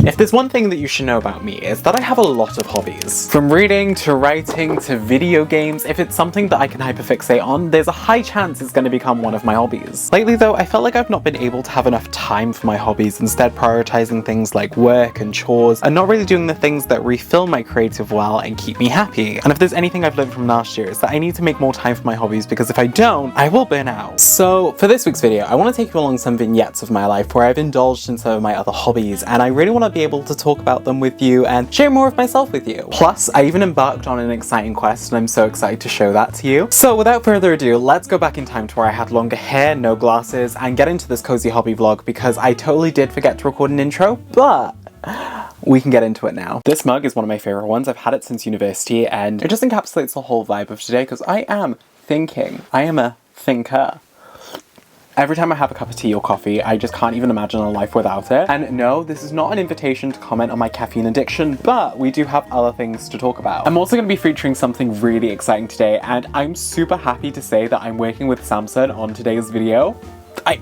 If there's one thing that you should know about me, is that I have a lot of hobbies. From reading to writing to video games, if it's something that I can hyperfixate on, there's a high chance it's going to become one of my hobbies. Lately though, I felt like I've not been able to have enough time for my hobbies, instead prioritizing things like work and chores, and not really doing the things that refill my creative well and keep me happy. And if there's anything I've learned from last year, is that I need to make more time for my hobbies, because if I don't, I will burn out. So for this week's video, I want to take you along some vignettes of my life where I've indulged in some of my other hobbies, and I really want to be able to talk about them with you and share more of myself with you. Plus, I even embarked on an exciting quest, and I'm so excited to show that to you. So without further ado, let's go back in time to where I had longer hair, no glasses, and get into this cozy hobby vlog, because I totally did forget to record an intro, but we can get into it now. This mug is one of my favorite ones. I've had it since university, and it just encapsulates the whole vibe of today, because I am thinking. I am a thinker. Every time I have a cup of tea or coffee, I just can't even imagine a life without it. And no, this is not an invitation to comment on my caffeine addiction, but we do have other things to talk about. I'm also going to be featuring something really exciting today, and I'm super happy to say that I'm working with Samsung on today's video.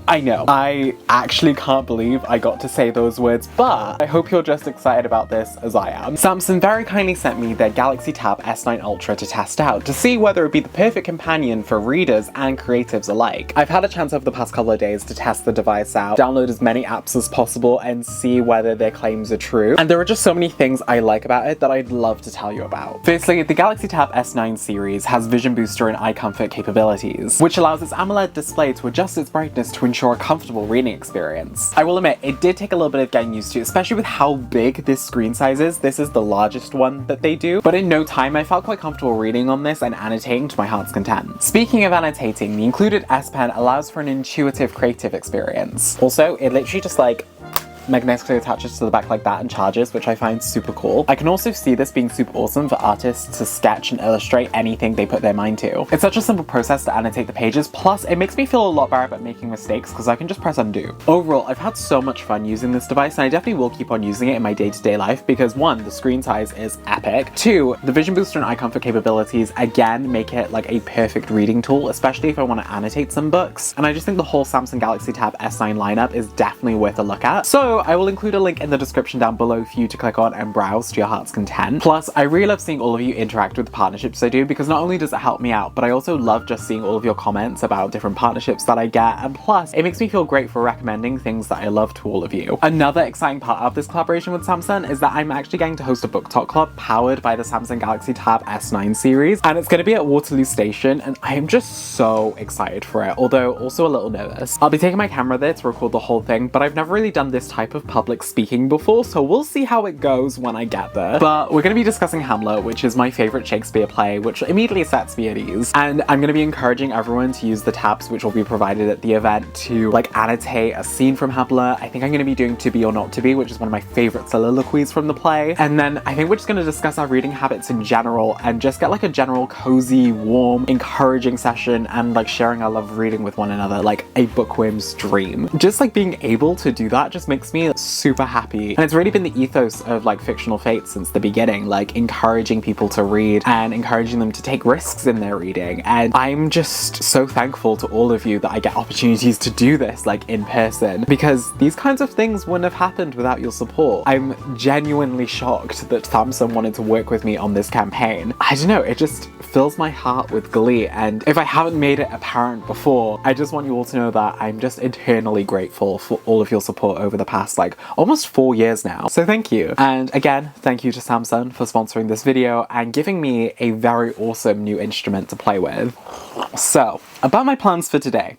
I know. I actually can't believe I got to say those words, but I hope you're just excited about this as I am. Samsung very kindly sent me their Galaxy Tab S9 Ultra to test out, to see whether it would be the perfect companion for readers and creatives alike. I've had a chance over the past couple of days to test the device out, download as many apps as possible, and see whether their claims are true. And there are just so many things I like about it that I'd love to tell you about. Firstly, the Galaxy Tab S9 series has vision booster and eye comfort capabilities, which allows its AMOLED display to adjust its brightness to ensure a comfortable reading experience. I will admit, it did take a little bit of getting used to, especially with how big this screen size is. This is the largest one that they do, but in no time I felt quite comfortable reading on this and annotating to my heart's content. Speaking of annotating, the included S Pen allows for an intuitive creative experience. Also, it literally just like magnetically attaches to the back like that and charges, which I find super cool. I can also see this being super awesome for artists to sketch and illustrate anything they put their mind to. It's such a simple process to annotate the pages, plus it makes me feel a lot better about making mistakes because I can just press undo. Overall, I've had so much fun using this device, and I definitely will keep on using it in my day-to-day life because 1, the screen size is epic. 2, the vision booster and eye comfort capabilities again make it like a perfect reading tool, especially if I want to annotate some books. And I just think the whole Samsung Galaxy Tab S9 lineup is definitely worth a look at. So I will include a link in the description down below for you to click on and browse to your heart's content. Plus, I really love seeing all of you interact with the partnerships I do, because not only does it help me out, but I also love just seeing all of your comments about different partnerships that I get, and plus, it makes me feel great for recommending things that I love to all of you. Another exciting part of this collaboration with Samsung is that I'm actually going to host a book talk club powered by the Samsung Galaxy Tab S9 series, and it's going to be at Waterloo Station, and I am just so excited for it, although also a little nervous. I'll be taking my camera there to record the whole thing, but I've never really done this type of public speaking before, so we'll see how it goes when I get there. But we're going to be discussing Hamlet, which is my favorite Shakespeare play, which immediately sets me at ease. And I'm going to be encouraging everyone to use the tabs which will be provided at the event to like annotate a scene from Hamlet. I think I'm going to be doing To Be or Not To Be, which is one of my favorite soliloquies from the play. And then I think we're just going to discuss our reading habits in general and just get like a general cozy, warm, encouraging session, and like sharing our love of reading with one another, like a bookworm's dream. Just like being able to do that just makes me super happy. And it's really been the ethos of like Fictional Fates since the beginning, like encouraging people to read and encouraging them to take risks in their reading. And I'm just so thankful to all of you that I get opportunities to do this like in person, because these kinds of things wouldn't have happened without your support. I'm genuinely shocked that Samsung wanted to work with me on this campaign. I don't know, it just fills my heart with glee, and if I haven't made it apparent before, I just want you all to know that I'm just eternally grateful for all of your support over the past like almost 4 years now. So thank you. And again, thank you to Samsung for sponsoring this video and giving me a very awesome new instrument to play with. So, about my plans for today,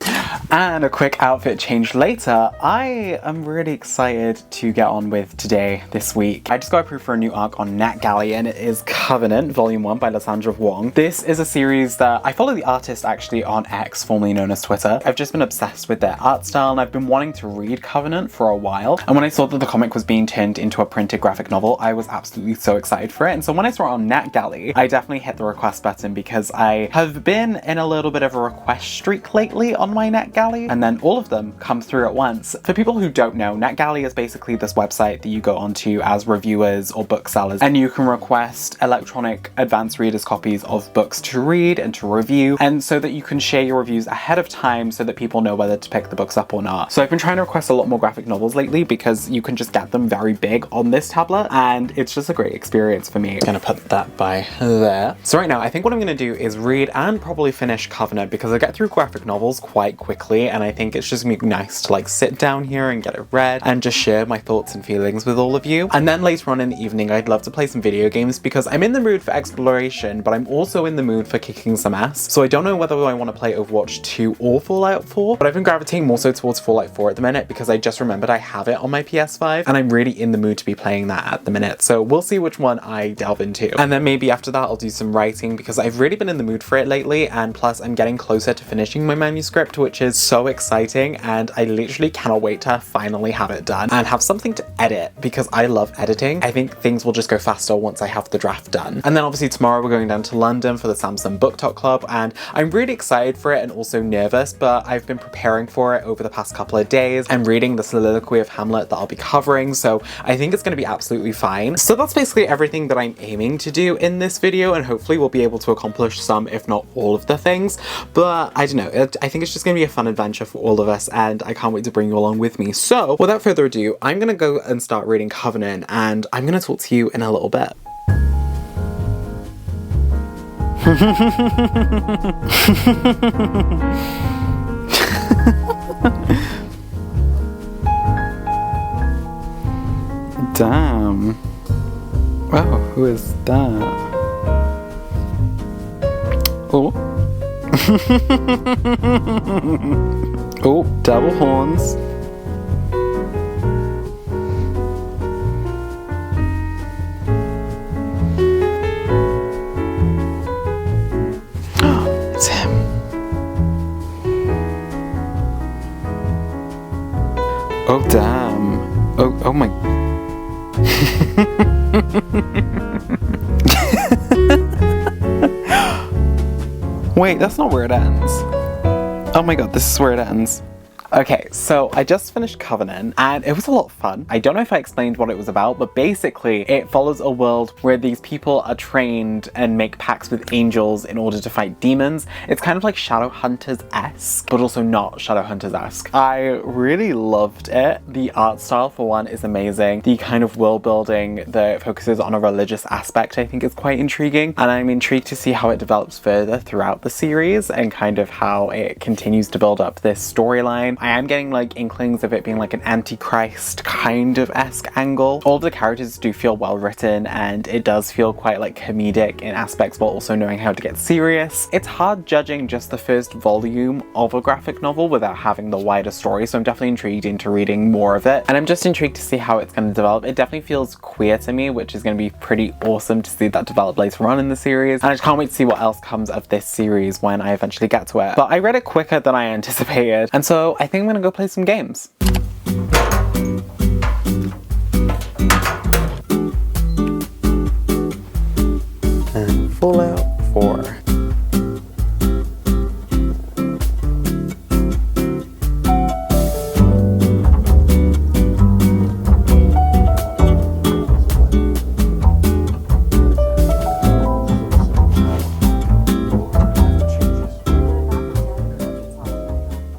and a quick outfit change later, I am really excited to get on with today, this week. I just got approved for a new arc on NetGalley, and it is Covenant, Volume 1 by Lysandra Wong. This is a series that I follow the artist actually on X, formerly known as Twitter. I've just been obsessed with their art style, and I've been wanting to read Covenant for a while, and when I saw that the comic was being turned into a printed graphic novel, I was absolutely so excited for it. And so when I saw it on NetGalley, I definitely hit the request button, because I have been in a little bit of a request streak lately on my NetGalley, and then all of them come through at once. For people who don't know, NetGalley is basically this website that you go onto as reviewers or booksellers, and you can request electronic advanced readers copies of books to read and to review, and so that you can share your reviews ahead of time so that people know whether to pick the books up or not. So I've been trying to request a lot more graphic novels lately because you can just get them very big on this tablet, and it's just a great experience for me. I'm gonna put that by there. So right now, I think what I'm gonna do is read and probably finish Covenant, because I get through graphic novels quite quickly, and I think it's just gonna be nice to like sit down here and get it read and just share my thoughts and feelings with all of you. And then later on in the evening, I'd love to play some video games because I'm in the mood for exploration, but I'm also in the mood for kicking some ass. So I don't know whether I want to play Overwatch 2 or Fallout 4, but I've been gravitating more so towards Fallout 4 at the minute because I just remembered I have it on my PS5 and I'm really in the mood to be playing that at the minute. So we'll see which one I delve into. And then maybe after that I'll do some writing because I've really been in the mood for it lately, and plus I'm getting closer to finishing my manuscript, which is so exciting, and I literally cannot wait to finally have it done and have something to edit because I love editing. I think things will just go faster once I have the draft done. And then obviously tomorrow we're going down to London for the Samsung Book Talk Club, and I'm really excited for it and also nervous, but I've been preparing for it over the past couple of days. I'm reading the soliloquy of Hamlet that I'll be covering, so I think it's going to be absolutely fine. So that's basically everything that I'm aiming to do in this video, and hopefully we'll be able to accomplish some, if not all of the things. But I don't know, I think it's just going to be a fun adventure for all of us, and I can't wait to bring you along with me. So without further ado, I'm going to go and start reading Covenant, and I'm going to talk to you in a little bit. Damn. Wow, who is that? Oh. Oh, double horns. It's him. Oh, damn. Oh my. Wait, that's not where it ends. Oh my god, this is where it ends. Okay, so I just finished Covenant and it was a lot of fun. I don't know if I explained what it was about, but basically it follows a world where these people are trained and make pacts with angels in order to fight demons. It's kind of like Shadowhunters-esque, but also not Shadowhunters-esque. I really loved it. The art style, for one, is amazing. The kind of world building that focuses on a religious aspect, I think, is quite intriguing. And I'm intrigued to see how it develops further throughout the series and kind of how it continues to build up this storyline. I am getting like inklings of it being like an Antichrist kind of esque angle. All of the characters do feel well written, and it does feel quite like comedic in aspects while also knowing how to get serious. It's hard judging just the first volume of a graphic novel without having the wider story, so I'm definitely intrigued into reading more of it, and I'm just intrigued to see how it's going to develop. It definitely feels queer to me, which is going to be pretty awesome to see that develop later on in the series, and I just can't wait to see what else comes of this series when I eventually get to it. But I read it quicker than I anticipated, and so I think I'm gonna go play some games. And Fallout 4.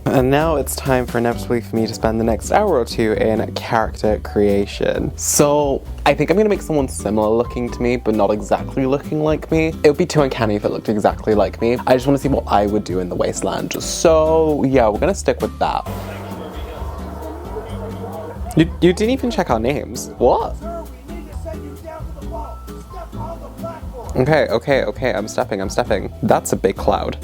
And now it's time for inevitably for me to spend the next hour or two in character creation. So I think I'm gonna make someone similar looking to me, but not exactly looking like me. It would be too uncanny if it looked exactly like me. I just want to see what I would do in the wasteland. So yeah, we're gonna stick with that. You didn't even check our names. What? Okay, I'm stepping. That's a big cloud.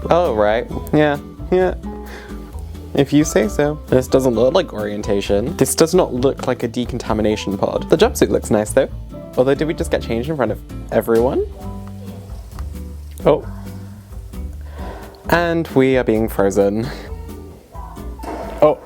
Oh, right. Yeah. If you say so. This doesn't look like orientation. This does not look like a decontamination pod. The jumpsuit looks nice though. Although, did we just get changed in front of everyone? Oh. And we are being frozen. Oh.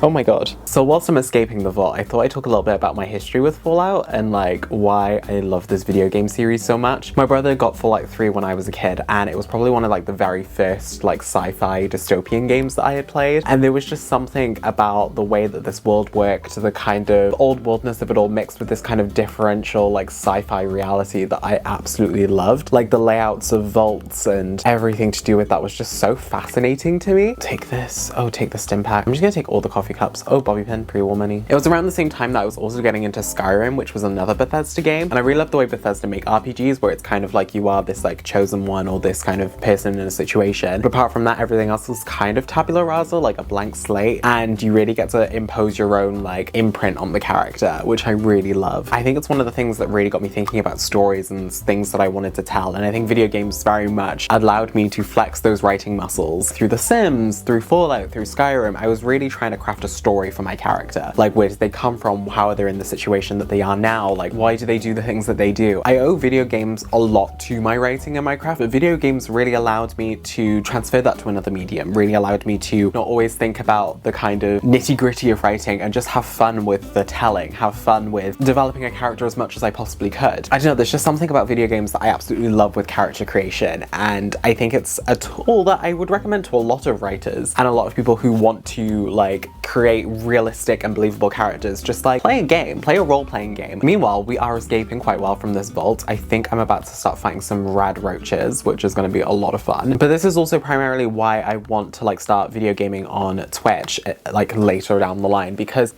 Oh my god. So whilst I'm escaping the vault, I thought I'd talk a little bit about my history with Fallout and like why I love this video game series so much. My brother got Fallout 3 when I was a kid, and it was probably one of like the very first like sci-fi dystopian games that I had played. And there was just something about the way that this world worked, the kind of old worldness of it all mixed with this kind of differential like sci-fi reality that I absolutely loved. Like the layouts of vaults and everything to do with that was just so fascinating to me. Take this. Oh, take the stim pack. I'm just gonna take all the coffee cups. Oh, bobby pin, pre-war money. It was around the same time that I was also getting into Skyrim, which was another Bethesda game. And I really love the way Bethesda make RPGs, where it's kind of like you are this like chosen one or this kind of person in a situation. But apart from that, everything else was kind of tabula rasa, like a blank slate. And you really get to impose your own like imprint on the character, which I really love. I think it's one of the things that really got me thinking about stories and things that I wanted to tell. And I think video games very much allowed me to flex those writing muscles through The Sims, through Fallout, through Skyrim. I was really trying to craft a story for my character. Like, where did they come from? How are they in the situation that they are now? Like, why do they do the things that they do? I owe video games a lot to my writing and my craft, but video games really allowed me to transfer that to another medium, really allowed me to not always think about the kind of nitty-gritty of writing and just have fun with the telling, have fun with developing a character as much as I possibly could. I don't know, there's just something about video games that I absolutely love with character creation, and I think it's a tool that I would recommend to a lot of writers and a lot of people who want to like create realistic and believable characters. Just like play a game, play a role-playing game. Meanwhile, we are escaping quite well from this vault. I think I'm about to start fighting some rad roaches, which is going to be a lot of fun. But this is also primarily why I want to like start video gaming on Twitch like later down the line, because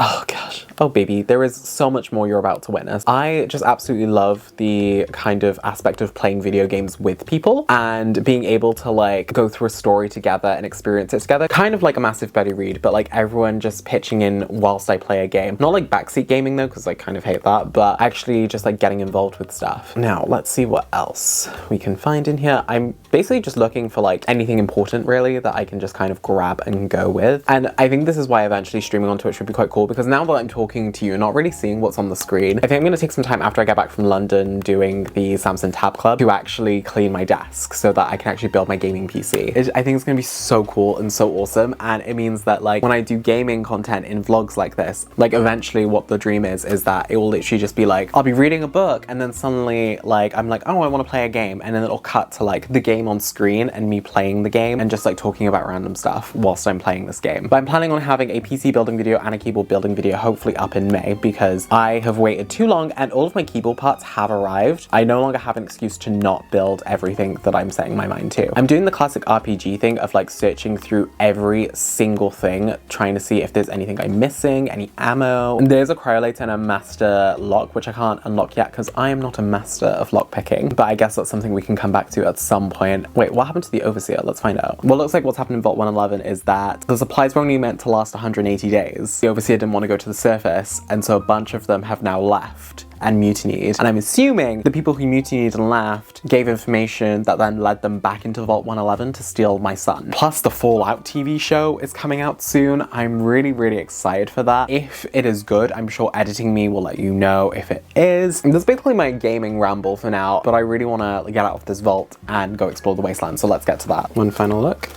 oh gosh. Oh baby, there is so much more you're about to witness. I just absolutely love the kind of aspect of playing video games with people and being able to like go through a story together and experience it together. Kind of like a massive buddy read, but like everyone just pitching in whilst I play a game. Not like backseat gaming though, because I kind of hate that, but actually just like getting involved with stuff. Now, let's see what else we can find in here. I'm basically just looking for like anything important really that I can just kind of grab and go with. And I think this is why eventually streaming on Twitch would be quite cool, because now that I'm talking to you, not really seeing what's on the screen, I think I'm going to take some time after I get back from London doing the Samsung Tab Club to actually clean my desk so that I can actually build my gaming PC. I think it's going to be so cool and so awesome, and it means that like when I do gaming content in vlogs like this, like eventually what the dream is that it will literally just be like, I'll be reading a book and then suddenly like I'm like, oh, I want to play a game, and then it'll cut to like the game on screen and me playing the game and just like talking about random stuff whilst I'm playing this game. But I'm planning on having a PC building video and a keyboard building video hopefully up in May, because I have waited too long and all of my keyboard parts have arrived. I no longer have an excuse to not build everything that I'm setting my mind to. I'm doing the classic RPG thing of like searching through every single thing, trying to see if there's anything I'm missing, any ammo. And there's a cryolite and a master lock, which I can't unlock yet because I am not a master of lock picking, but I guess that's something we can come back to at some point. Wait, what happened to the overseer? Let's find out. Well, it looks like what's happened in Vault 111 is that the supplies were only meant to last 180 days. The overseer didn't want to go to the surface, and so a bunch of them have now left and mutinied. And I'm assuming the people who mutinied and left gave information that then led them back into Vault 111 to steal my son. Plus the Fallout TV show is coming out soon. I'm really, really excited for that. If it is good, I'm sure editing me will let you know if it is. And that's basically my gaming ramble for now, but I really want to get out of this vault and go explore the wasteland, so let's get to that. One final look.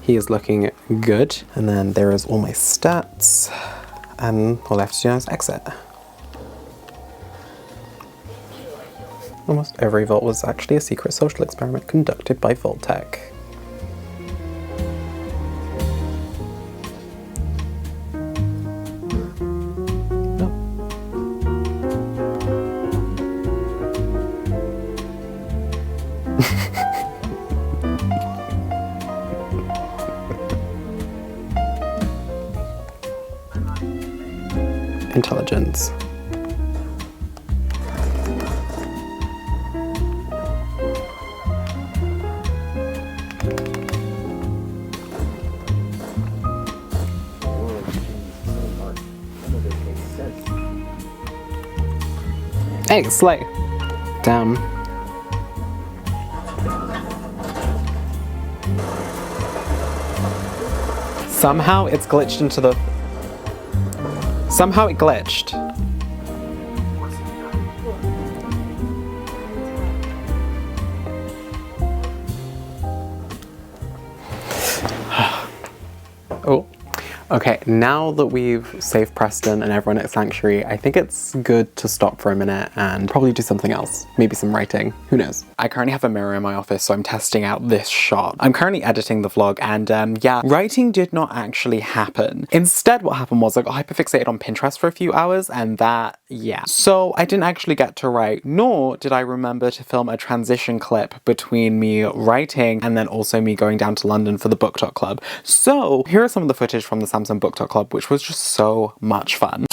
He is looking good. And then there is all my stats. And all I have to do now is exit. Almost every vault was actually a secret social experiment conducted by Vault-Tec. Intelligence. Hey, slay. Damn. Somehow it's glitched into the... Somehow it glitched. Okay, now that we've saved Preston and everyone at Sanctuary, I think it's good to stop for a minute and probably do something else. Maybe some writing, who knows? I currently have a mirror in my office, so I'm testing out this shot. I'm currently editing the vlog and yeah, writing did not actually happen. Instead, what happened was I got hyperfixated on Pinterest for a few hours and that, yeah. So I didn't actually get to write, nor did I remember to film a transition clip between me writing and then also me going down to London for the Book Talk Club. So here are some of the footage from the Samsung Book Talk Club, which was just so much fun.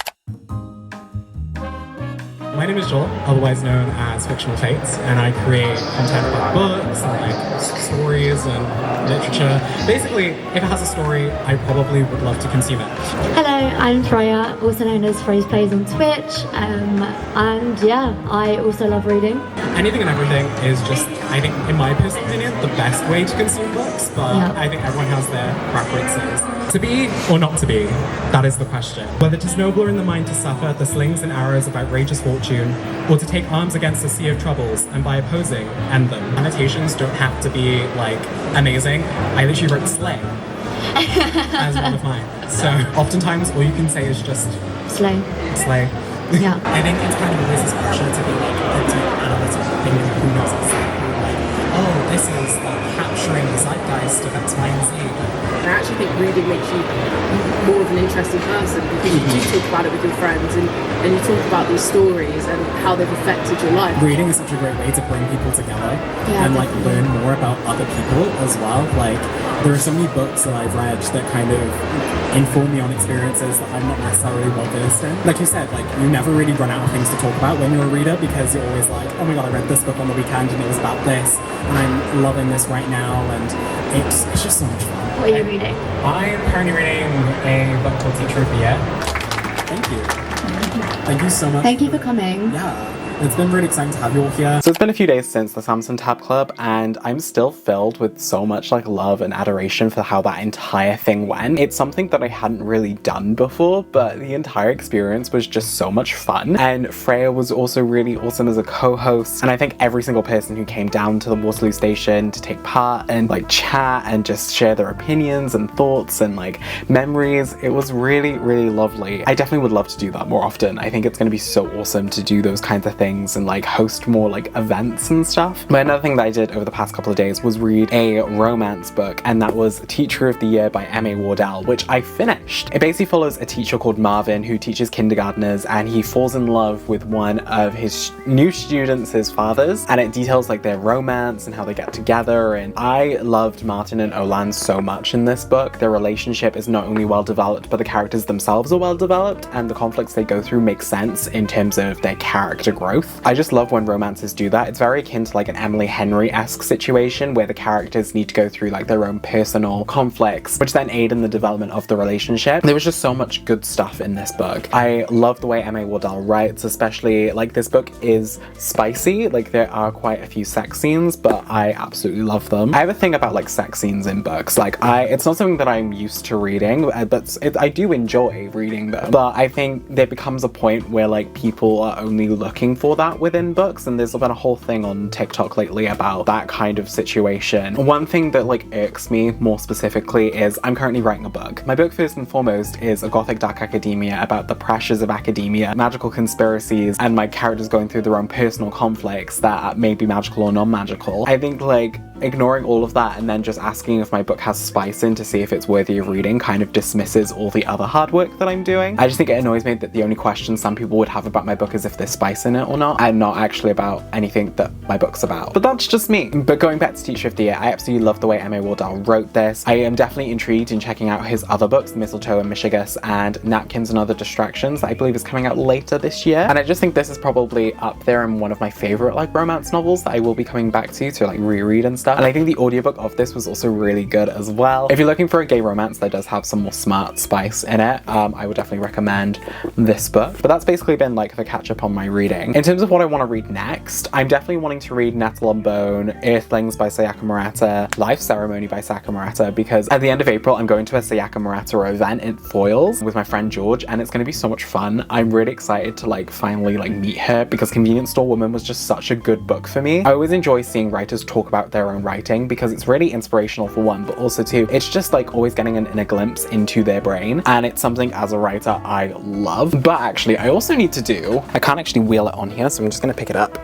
My name is Joel, otherwise known as Fictionalfates, and I create content about books and like stories and literature. Basically, if it has a story, I probably would love to consume it. Hello, I'm Freya, also known as Freya's Plays on Twitch, and yeah, I also love reading. Anything and everything is just, I think, in my personal opinion, the best way to consume books, but yeah. I think everyone has their preferences. To be or not to be, that is the question. Whether 'tis nobler in the mind to suffer the slings and arrows of outrageous fortune, or to take arms against a sea of troubles, and by opposing, end them. Annotations don't have to be, like, amazing. I literally wrote slay as one of mine. So, oftentimes, all you can say is just... Slay. Slay. Yeah. I think it's kind of always this pressure to be, like, a deep analytical thinking of who knows exactly, like, oh, this is, like, capturing the zeitgeist of X, Y, and Z. I actually think reading makes you more of an interesting person because you do talk about it with your friends and you talk about these stories and how they've affected your life. Reading is such a great way to bring people together and like learn more about other people as well. Like there are so many books that I've read that kind of inform me on experiences that I'm not necessarily well versed in. Like you said, like you never really run out of things to talk about when you're a reader because you're always like, oh my god, I read this book on the weekend and it was about this and I'm loving this right now and it's just so much fun. What are you reading? I'm currently reading a book called Teacher of the Year. Thank you. Thank you so much. Thank you for coming. Yeah. It's been really exciting to have you all here. So it's been a few days since the Samsung Tab Club and I'm still filled with so much like love and adoration for how that entire thing went. It's something that I hadn't really done before, but the entire experience was just so much fun. And Freya was also really awesome as a co-host. And I think every single person who came down to the Waterloo station to take part and like chat and just share their opinions and thoughts and like memories, it was really, really lovely. I definitely would love to do that more often. I think it's going to be so awesome to do those kinds of things and like host more like events and stuff. But another thing that I did over the past couple of days was read a romance book, and that was Teacher of the Year by M.A. Wardell, which I finished. It basically follows a teacher called Marvin who teaches kindergartners and he falls in love with one of his new students, his father's, and it details like their romance and how they get together. And I loved Martin and Olan so much in this book. Their relationship is not only well developed, but the characters themselves are well developed and the conflicts they go through make sense in terms of their character growth. I just love when romances do that. It's very akin to like an Emily Henry-esque situation where the characters need to go through like their own personal conflicts, which then aid in the development of the relationship. There was just so much good stuff in this book. I love the way M.A. Wardell writes, especially like this book is spicy. Like there are quite a few sex scenes, but I absolutely love them. I have a thing about like sex scenes in books. Like it's not something that I'm used to reading, but I do enjoy reading them. But I think there becomes a point where like people are only looking for that within books, and there's been a whole thing on TikTok lately about that kind of situation. One thing that like irks me more specifically is I'm currently writing a book. My book first and foremost is a gothic dark academia about the pressures of academia, magical conspiracies, and my characters going through their own personal conflicts that may be magical or non-magical. I think like ignoring all of that and then just asking if my book has spice in to see if it's worthy of reading kind of dismisses all the other hard work that I'm doing. I just think it annoys me that the only question some people would have about my book is if there's spice in it or not, and not actually about anything that my book's about. But that's just me. But going back to Teacher of the Year, I absolutely love the way M.A. Wardell wrote this. I am definitely intrigued in checking out his other books, Mistletoe and Mischigas and Napkins and Other Distractions, that I believe is coming out later this year. And I just think this is probably up there in one of my favorite like romance novels that I will be coming back to like reread and stuff. And I think the audiobook of this was also really good as well. If you're looking for a gay romance that does have some more smart spice in it, I would definitely recommend this book. But that's basically been like the catch up on my reading. In terms of what I want to read next, I'm definitely wanting to read Nettle on Bone, Earthlings by Sayaka Murata, Life Ceremony by Sayaka Murata, because at the end of April I'm going to a Sayaka Murata event in Foyles with my friend George, and it's going to be so much fun. I'm really excited to like finally like meet her because Convenience Store Woman was just such a good book for me. I always enjoy seeing writers talk about their own own writing because it's really inspirational for one, but also two, it's just like always getting an inner glimpse into their brain, and it's something as a writer I love. But actually I also need to do, I can't actually wheel it on here, so I'm just gonna pick it up.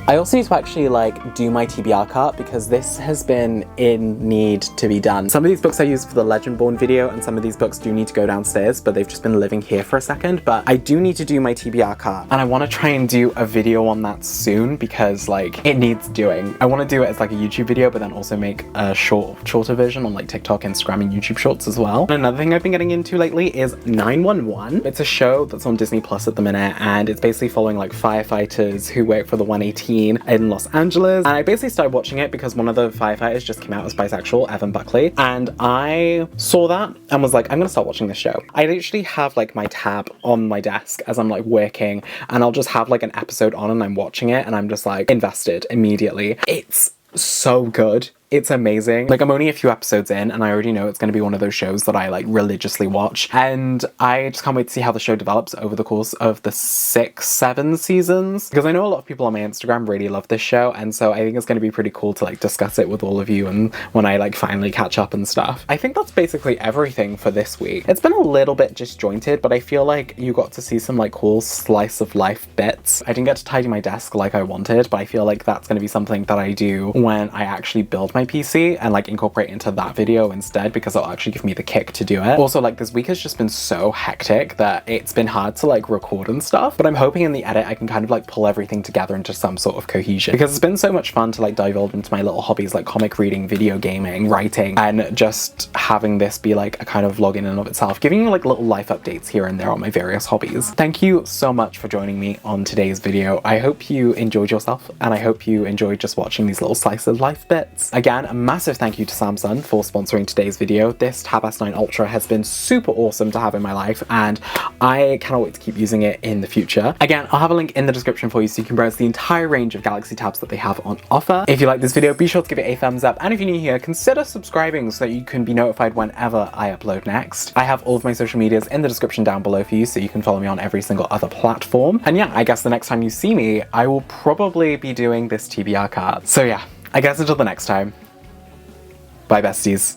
I also need to actually like do my TBR cart because this has been in need to be done. Some of these books I used for the Legendborn video, and some of these books do need to go downstairs, but they've just been living here for a second. But I do need to do my TBR cart, and I want to try and do a video on that soon because like it needs doing. I want to do it as like a YouTube video, but then also make a shorter version on like TikTok, Instagram, and YouTube Shorts as well. And another thing I've been getting into lately is 911. It's a show that's on Disney Plus at the minute, and it's basically following like firefighters who work for the 118 in Los Angeles. And I basically started watching it because one of the firefighters just came out as bisexual, Evan Buckley, and I saw that and was like, I'm gonna start watching this show. I literally have like my tab on my desk as I'm like working, and I'll just have like an episode on and I'm watching it and I'm just like invested immediately. It's so good. It's amazing. Like, I'm only a few episodes in and I already know it's going to be one of those shows that I like religiously watch, and I just can't wait to see how the show develops over the course of the 6-7 seasons, because I know a lot of people on my Instagram really love this show, and so I think it's going to be pretty cool to like discuss it with all of you and when I like finally catch up and stuff. I think that's basically everything for this week. It's been a little bit disjointed, but I feel like you got to see some like cool slice of life bits. I didn't get to tidy my desk like I wanted, but I feel like that's going to be something that I do when I actually build my PC and like incorporate into that video instead, because it'll actually give me the kick to do it. Also, like, this week has just been so hectic that it's been hard to like record and stuff, but I'm hoping in the edit I can kind of like pull everything together into some sort of cohesion, because it's been so much fun to like divulge into my little hobbies like comic reading, video gaming, writing, and just having this be like a kind of vlog in and of itself, giving you like little life updates here and there on my various hobbies. Thank you so much for joining me on today's video. I hope you enjoyed yourself, and I hope you enjoyed just watching these little slice of life bits. Again, a massive thank you to Samsung for sponsoring today's video. This Tab S9 Ultra has been super awesome to have in my life, and I cannot wait to keep using it in the future. Again, I'll have a link in the description for you so you can browse the entire range of Galaxy tabs that they have on offer. If you like this video, be sure to give it a thumbs up, and if you're new here, consider subscribing so that you can be notified whenever I upload next. I have all of my social medias in the description down below for you, so you can follow me on every single other platform. And yeah, I guess the next time you see me, I will probably be doing this TBR card. So yeah, I guess until the next time, bye besties.